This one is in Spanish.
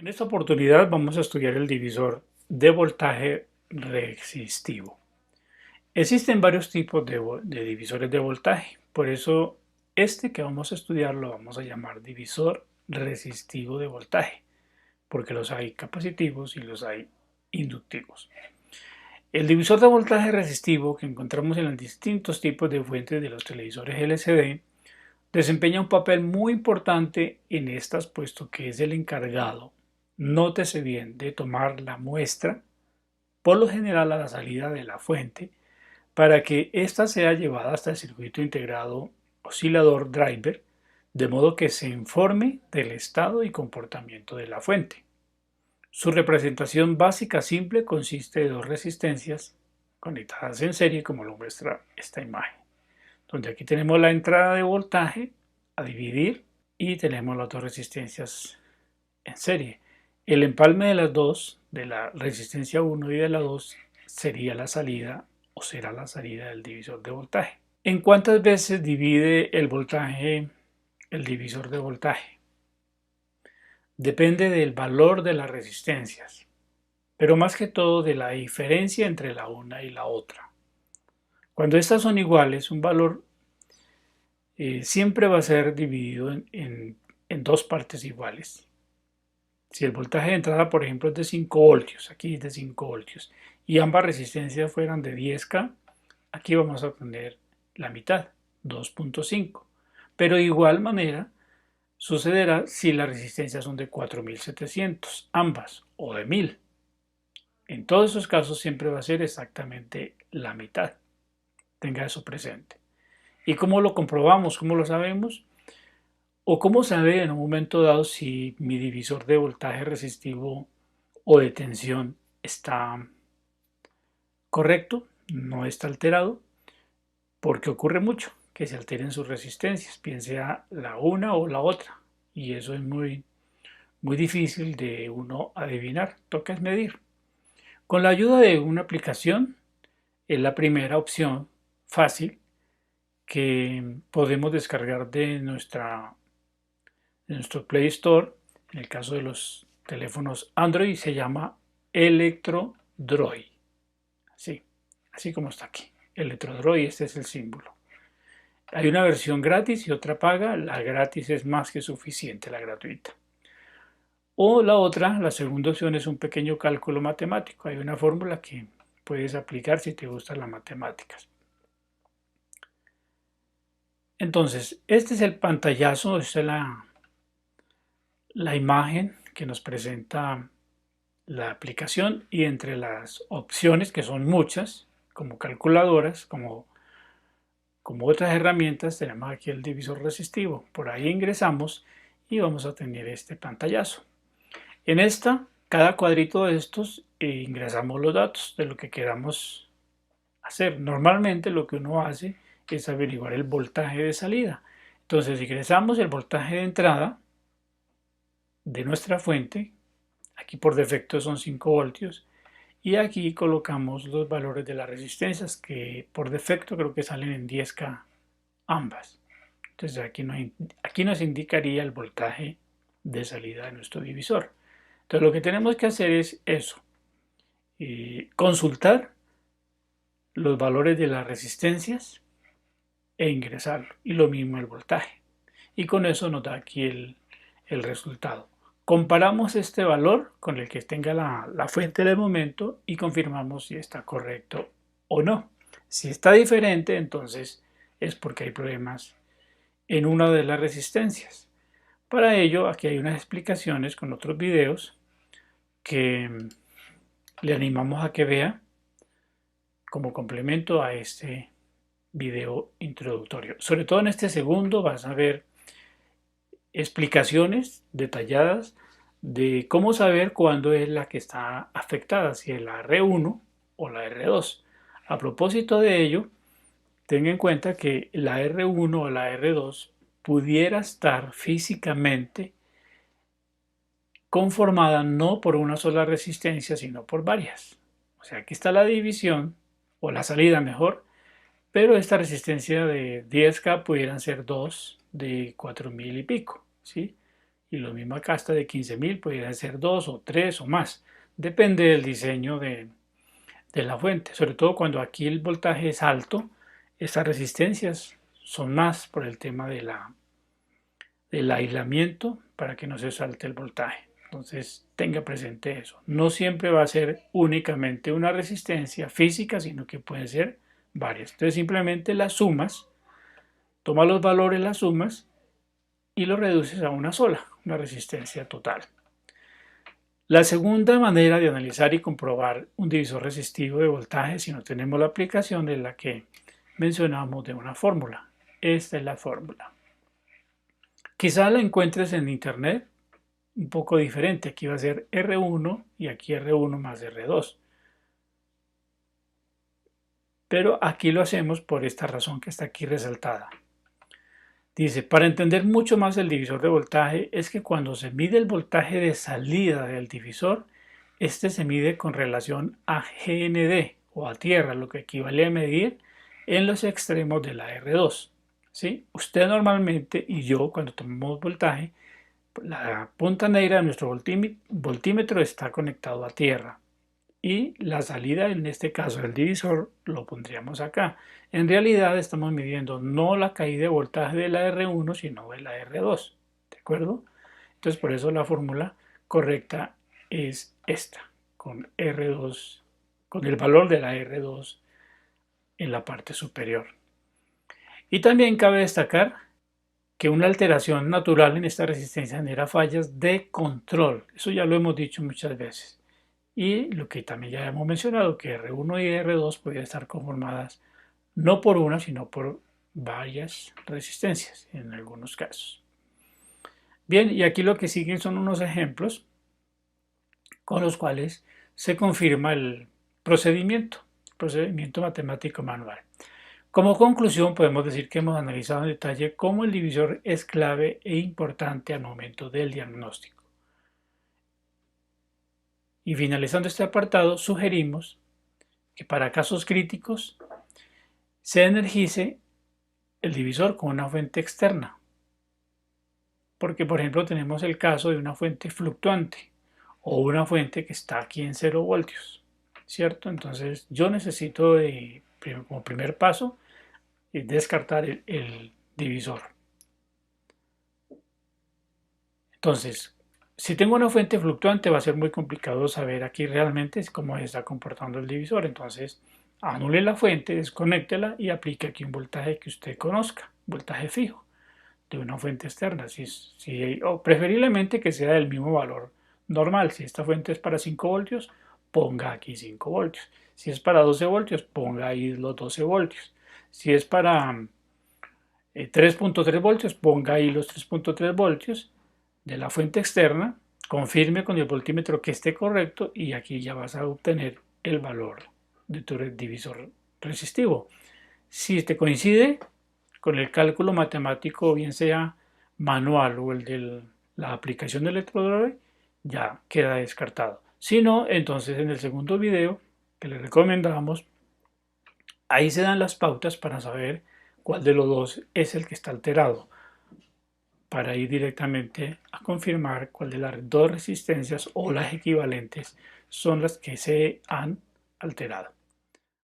En esta oportunidad vamos a estudiar el divisor de voltaje resistivo. Existen varios tipos de divisores de voltaje, por eso este que vamos a estudiar lo vamos a llamar divisor resistivo de voltaje, porque los hay capacitivos y los hay inductivos. El divisor de voltaje resistivo que encontramos en los distintos tipos de fuentes de los televisores LCD desempeña un papel muy importante en estas, puesto que es el encargado, nótese bien, de tomar la muestra, por lo general a la salida de la fuente, para que ésta sea llevada hasta el circuito integrado oscilador driver, de modo que se informe del estado y comportamiento de la fuente. Su representación básica simple consiste de dos resistencias conectadas en serie, como lo muestra esta imagen, donde aquí tenemos la entrada de voltaje a dividir y tenemos las dos resistencias en serie. El empalme de las dos, de la resistencia 1 y de la 2, sería la salida o será la salida del divisor de voltaje. ¿En cuántas veces divide el voltaje el divisor de voltaje? Depende del valor de las resistencias, pero más que todo de la diferencia entre la una y la otra. Cuando estas son iguales, un valor siempre va a ser dividido en dos partes iguales. Si el voltaje de entrada, por ejemplo, es de 5 voltios, aquí es de 5 voltios, y ambas resistencias fueran de 10K, aquí vamos a obtener la mitad, 2.5. Pero de igual manera sucederá si las resistencias son de 4700, ambas, o de 1000. En todos esos casos siempre va a ser exactamente la mitad. Tenga eso presente. ¿Y cómo lo comprobamos? ¿Cómo lo sabemos? ¿O cómo saber en un momento dado si mi divisor de voltaje resistivo o de tensión está correcto, no está alterado? Porque ocurre mucho que se alteren sus resistencias, bien sea la una o la otra. Y eso es muy difícil de uno adivinar, toca es medir. Con la ayuda de una aplicación, es la primera opción fácil que podemos descargar de nuestro Play Store. En el caso de los teléfonos Android se llama ElectroDroid. Así como está aquí. ElectroDroid, este es el símbolo. Hay una versión gratis y otra paga. La gratis es más que suficiente, la gratuita. O la otra, la segunda opción, es un pequeño cálculo matemático. Hay una fórmula que puedes aplicar si te gustan las matemáticas. Entonces, este es el pantallazo, esta es la imagen que nos presenta la aplicación, y entre las opciones, que son muchas, como calculadoras, como otras herramientas, tenemos aquí el divisor resistivo. Por ahí ingresamos y vamos a tener este pantallazo. En esta, cada cuadrito de estos, ingresamos los datos de lo que queramos hacer. Normalmente lo que uno hace es averiguar el voltaje de salida. Entonces ingresamos el voltaje de entrada de nuestra fuente. Aquí por defecto son 5 voltios. Y aquí colocamos los valores de las resistencias, que por defecto creo que salen en 10K ambas. Entonces aquí nos indicaría el voltaje de salida de nuestro divisor. Entonces lo que tenemos que hacer es eso, consultar los valores de las resistencias e ingresarlo. Y lo mismo el voltaje. Y con eso nos da aquí el resultado. Comparamos este valor con el que tenga la fuente del momento y confirmamos si está correcto o no. Si está diferente, entonces es porque hay problemas en una de las resistencias. Para ello, aquí hay unas explicaciones con otros videos que le animamos a que vea como complemento a este video introductorio. Sobre todo en este segundo vas a ver explicaciones detalladas de cómo saber cuándo es la que está afectada, si es la R1 o la R2. A propósito de ello, tenga en cuenta que la R1 o la R2 pudiera estar físicamente conformada no por una sola resistencia, sino por varias. O sea, aquí está la división, o la salida mejor, pero esta resistencia de 10K pudieran ser dos de 4000 y pico, ¿sí? Y lo mismo acá, hasta de 15.000 podrían ser 2 o 3 o más. Depende del diseño de la fuente. Sobre todo cuando aquí el voltaje es alto, estas resistencias son más por el tema del aislamiento para que no se salte el voltaje. Entonces tenga presente eso. No siempre va a ser únicamente una resistencia física, sino que pueden ser varias. Entonces simplemente las sumas, toma los valores, las sumas y lo reduces a una sola, una resistencia total. La segunda manera de analizar y comprobar un divisor resistivo de voltaje si no tenemos la aplicación es la que mencionamos de una fórmula. Esta es la fórmula. Quizá la encuentres en internet un poco diferente. Aquí va a ser R1 y aquí R1 más R2. Pero aquí lo hacemos por esta razón que está aquí resaltada. Dice, para entender mucho más el divisor de voltaje es que cuando se mide el voltaje de salida del divisor, este se mide con relación a GND o a tierra, lo que equivale a medir en los extremos de la R2. ¿Sí? Usted normalmente y yo cuando tomamos voltaje, la punta negra de nuestro voltímetro está conectado a tierra y la salida, en este caso el divisor, lo pondríamos acá. En realidad estamos midiendo no la caída de voltaje de la R1, sino de la R2. ¿De acuerdo? Entonces por eso la fórmula correcta es esta, con R2, con el valor de la R2 en la parte superior. Y también cabe destacar que una alteración natural en esta resistencia genera fallas de control. Eso ya lo hemos dicho muchas veces. Y lo que también ya hemos mencionado, que R1 y R2 podrían estar conformadas no por una, sino por varias resistencias en algunos casos. Bien, y aquí lo que siguen son unos ejemplos con los cuales se confirma el procedimiento matemático manual. Como conclusión, podemos decir que hemos analizado en detalle cómo el divisor es clave e importante al momento del diagnóstico. Y finalizando este apartado, sugerimos que para casos críticos se energice el divisor con una fuente externa. Porque, por ejemplo, tenemos el caso de una fuente fluctuante o una fuente que está aquí en 0 voltios, ¿cierto? Entonces, yo necesito, como primer paso, descartar el divisor. Entonces, si tengo una fuente fluctuante va a ser muy complicado saber aquí realmente cómo se está comportando el divisor. Entonces, anule la fuente, desconéctela y aplique aquí un voltaje que usted conozca, voltaje fijo de una fuente externa. O preferiblemente que sea del mismo valor normal. Si esta fuente es para 5 voltios, ponga aquí 5 voltios. Si es para 12 voltios, ponga ahí los 12 voltios. Si es para 3.3 voltios, ponga ahí los 3.3 voltios de la fuente externa, confirme con el voltímetro que esté correcto y aquí ya vas a obtener el valor de tu divisor resistivo. Si te coincide con el cálculo matemático, bien sea manual o el de la aplicación del electrodrave, ya queda descartado. Si no, entonces en el segundo video que le recomendamos, ahí se dan las pautas para saber cuál de los dos es el que está alterado, para ir directamente a confirmar cuál de las dos resistencias o las equivalentes son las que se han alterado.